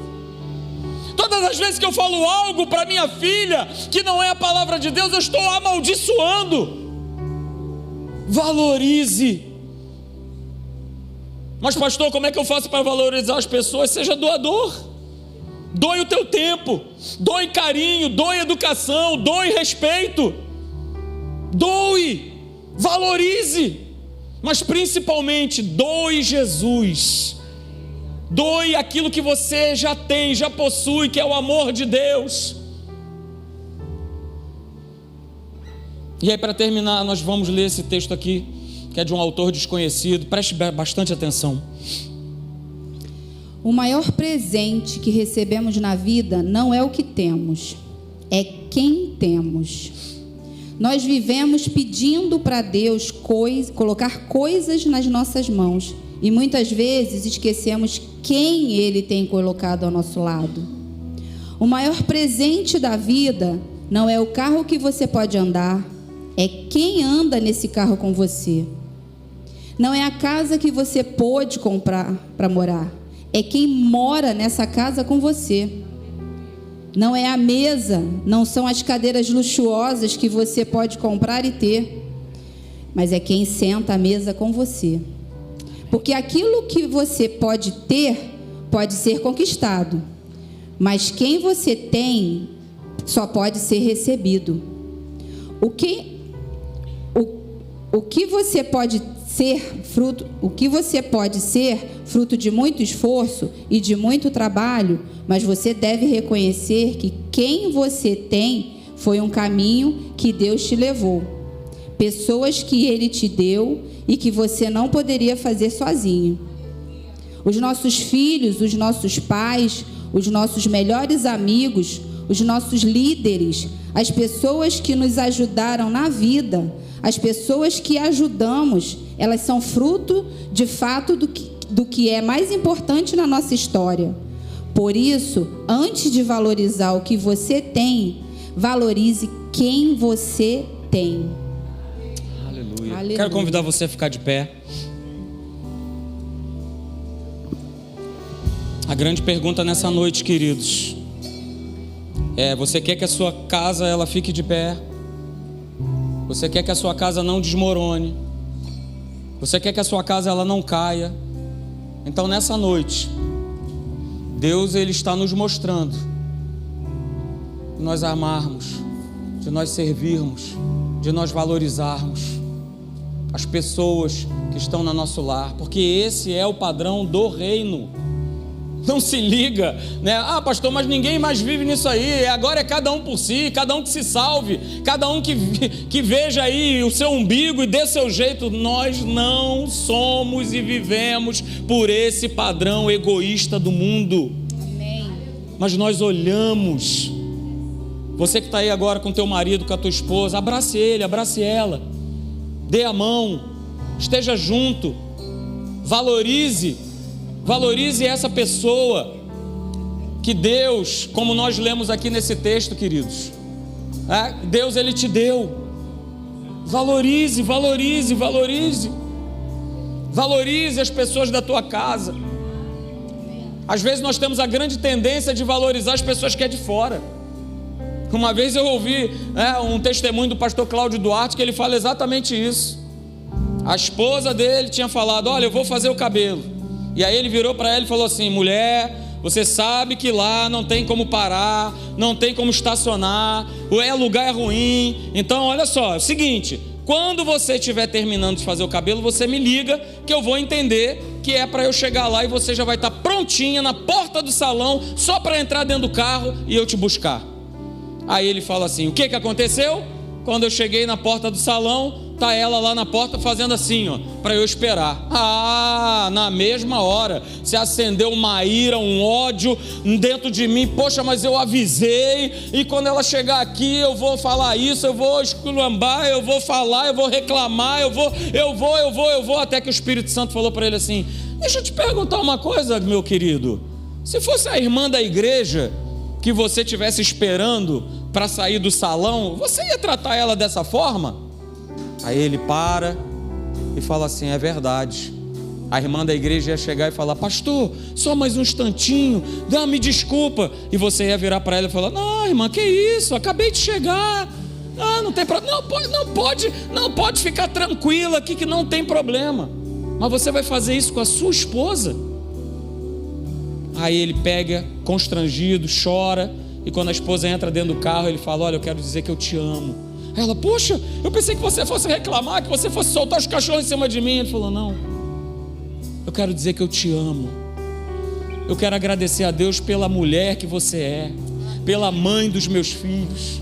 Todas as vezes que eu falo algo para minha filha que não é a palavra de Deus, eu estou amaldiçoando. Valorize. Mas pastor, como é que eu faço para valorizar as pessoas? Seja doador. Doe o teu tempo, doe carinho, doe educação, doe respeito. Doe, valorize, mas principalmente doe Jesus. Doe aquilo que você já tem, já possui, que é o amor de Deus. E aí, para terminar, nós vamos ler esse texto aqui, que é de um autor desconhecido. Preste bastante atenção. O maior presente que recebemos na vida não é o que temos, é quem temos. Nós vivemos pedindo para Deus colocar coisas nas nossas mãos e muitas vezes esquecemos quem Ele tem colocado ao nosso lado. O maior presente da vida não é o carro que você pode andar, é quem anda nesse carro com você. Não é a casa que você pôde comprar para morar, é quem mora nessa casa com você. Não é a mesa, não são as cadeiras luxuosas que você pode comprar e ter, mas é quem senta à mesa com você. Porque aquilo que você pode ter pode ser conquistado, mas quem você tem só pode ser recebido. O que você pode ser fruto de muito esforço e de muito trabalho, mas você deve reconhecer que quem você tem foi um caminho que Deus te levou, pessoas que Ele te deu e que você não poderia fazer sozinho. Os nossos filhos, os nossos pais, os nossos melhores amigos, os nossos líderes, as pessoas que nos ajudaram na vida, as pessoas que ajudamos, elas são fruto de fato do que é mais importante na nossa história. Por isso, antes de valorizar o que você tem, valorize quem você tem. Aleluia. Quero convidar você a ficar de pé. A grande pergunta nessa noite, queridos, você quer que a sua casa ela fique de pé? Você quer que a sua casa não desmorone? Você quer que a sua casa ela não caia? Então nessa noite, Deus ele está nos mostrando de nós amarmos, de nós servirmos, de nós valorizarmos as pessoas que estão no nosso lar, porque esse é o padrão do reino. Não se liga, né? Ah, pastor, mas ninguém mais vive nisso aí. Agora é cada um por si, cada um que se salve, cada um que veja aí o seu umbigo e dê seu jeito. Nós não somos e vivemos por esse padrão egoísta do mundo. Amém. Mas nós olhamos. Você que está aí agora com teu marido, com a tua esposa, abrace ele, abrace ela, dê a mão, esteja junto, valorize essa pessoa que Deus, como nós lemos aqui nesse texto, queridos, Deus ele te deu. Valorize as pessoas da tua casa. Às vezes nós temos a grande tendência de valorizar as pessoas que é de fora. Uma vez eu ouvi um testemunho do pastor Cláudio Duarte, que ele fala exatamente isso. A esposa dele tinha falado: olha, eu vou fazer o cabelo. E aí ele virou para ela e falou assim: mulher, você sabe que lá não tem como parar, não tem como estacionar, o lugar é ruim. Então olha só, é o seguinte, quando você estiver terminando de fazer o cabelo, você me liga, que eu vou entender que é para eu chegar lá e você já vai estar prontinha na porta do salão, só para entrar dentro do carro e eu te buscar. Aí ele fala assim: o que aconteceu? Quando eu cheguei na porta do salão, tá ela lá na porta fazendo assim, ó, para eu esperar. Na mesma hora se acendeu uma ira, um ódio dentro de mim. Poxa, mas eu avisei, e quando ela chegar aqui eu vou falar isso, eu vou esculambar, eu vou falar, eu vou reclamar, eu vou, até que o Espírito Santo falou para ele assim: deixa eu te perguntar uma coisa, meu querido, se fosse a irmã da igreja que você estivesse esperando para sair do salão, você ia tratar ela dessa forma? Aí ele para e fala assim: é verdade. A irmã da igreja ia chegar e falar: pastor, só mais um instantinho, me desculpa. E você ia virar para ela e falar: não, irmã, que isso, acabei de chegar, não tem problema, não pode ficar tranquila aqui que não tem problema. Mas você vai fazer isso com a sua esposa? Aí ele pega, constrangido, chora, e quando a esposa entra dentro do carro, ele fala: olha, eu quero dizer que eu te amo. Ela: poxa, eu pensei que você fosse reclamar, que você fosse soltar os cachorros em cima de mim. Ele falou: não, eu quero dizer que eu te amo. Eu quero agradecer a Deus pela mulher que você é, pela mãe dos meus filhos.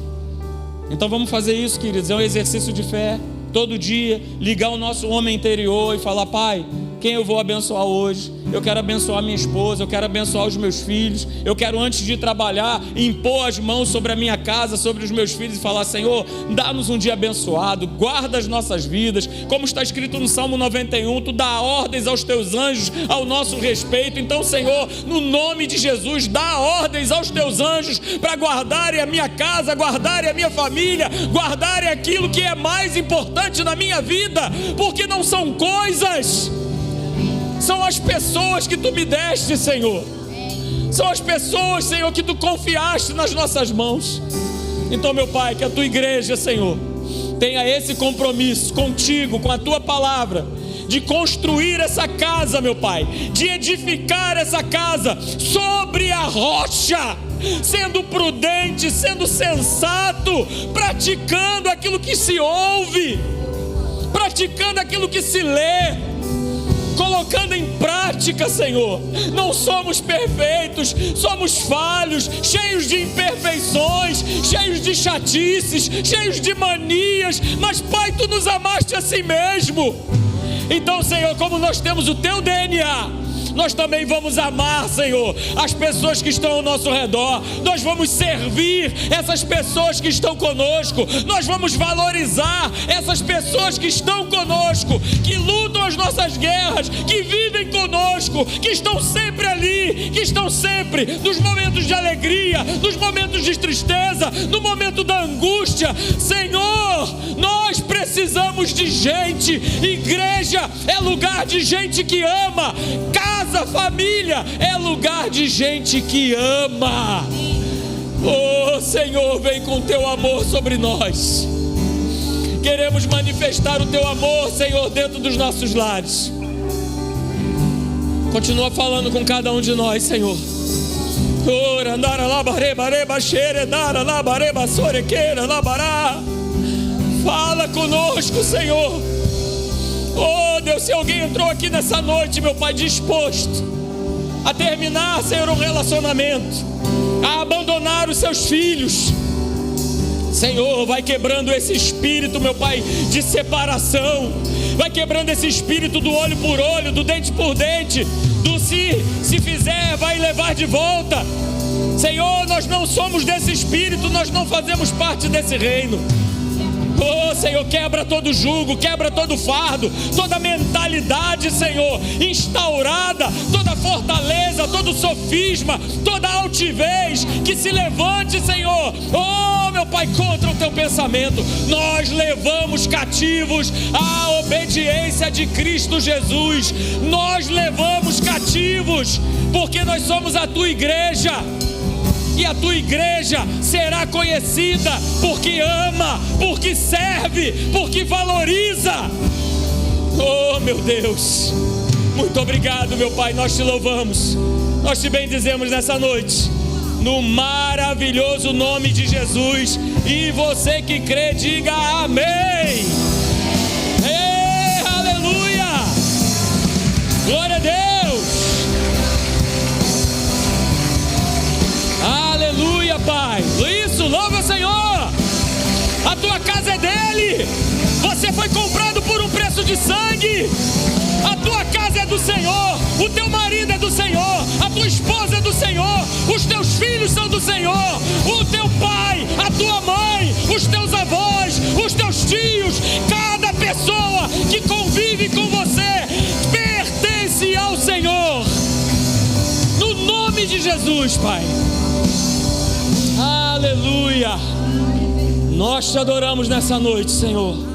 Então vamos fazer isso, queridos, é um exercício de fé. Todo dia, ligar o nosso homem interior e falar: pai, quem eu vou abençoar hoje? Eu quero abençoar minha esposa, eu quero abençoar os meus filhos, eu quero, antes de trabalhar, impor as mãos sobre a minha casa, sobre os meus filhos, e falar: Senhor, dá-nos um dia abençoado, guarda as nossas vidas, como está escrito no Salmo 91, tu dá ordens aos teus anjos ao nosso respeito. Então, Senhor, no nome de Jesus, dá ordens aos teus anjos para guardarem a minha casa, guardarem a minha família, guardarem aquilo que é mais importante na minha vida, porque não são coisas, são as pessoas que tu me deste, Senhor. São as pessoas, Senhor, que tu confiaste nas nossas mãos. Então, meu Pai, que a tua igreja, Senhor, tenha esse compromisso contigo, com a tua palavra, de construir essa casa, meu Pai, de edificar essa casa sobre a rocha, sendo prudente, sendo sensato, praticando aquilo que se ouve, praticando aquilo que se lê, colocando em prática, Senhor. Não somos perfeitos, somos falhos, cheios de imperfeições, cheios de chatices, cheios de manias, mas, Pai, tu nos amaste assim mesmo. Então, Senhor, como nós temos o teu DNA, nós também vamos amar, Senhor, as pessoas que estão ao nosso redor. Nós vamos servir essas pessoas que estão conosco. Nós vamos valorizar essas pessoas que estão conosco, que lutam as nossas nossas guerras, que vivem conosco, que estão sempre ali, que estão sempre nos momentos de alegria, nos momentos de tristeza, no momento da angústia. Senhor, nós precisamos de gente. Igreja é lugar de gente que ama. Casa, família é lugar de gente que ama. Oh Senhor, vem com teu amor sobre nós. Queremos manifestar o teu amor, Senhor, dentro dos nossos lares. Continua falando com cada um de nós, Senhor. Fala conosco, Senhor. Oh Deus, se alguém entrou aqui nessa noite, meu Pai, disposto a terminar, Senhor, um relacionamento, a abandonar os seus filhos, Senhor, vai quebrando esse espírito, meu Pai, de separação. Vai quebrando esse espírito do olho por olho, do dente por dente, do se fizer, vai levar de volta. Senhor, nós não somos desse espírito, nós não fazemos parte desse reino. Oh Senhor, quebra todo jugo, quebra todo fardo, toda mentalidade, Senhor, instaurada, toda fortaleza, todo sofisma, toda altivez que se levante, Senhor, oh meu Pai, contra o teu pensamento. Nós levamos cativos a obediência de Cristo Jesus. Nós levamos cativos, porque nós somos a tua igreja. E a tua igreja será conhecida porque ama, porque serve, porque valoriza. Oh meu Deus, muito obrigado, meu Pai, nós te louvamos, nós te bendizemos nessa noite, no maravilhoso nome de Jesus. E você que crê, diga amém. Ei, aleluia, glória a Deus. Aleluia, Pai. Isso, louva o Senhor. A tua casa é dele. Você foi comprado por um preço de sangue. A tua casa é do Senhor. O teu marido é do Senhor. A tua esposa é do Senhor. Os teus filhos são do Senhor. O teu pai, a tua mãe, os teus avós, os teus tios, cada pessoa que convive com você pertence ao Senhor. No nome de Jesus, Pai. Aleluia. Nós te adoramos nessa noite, Senhor.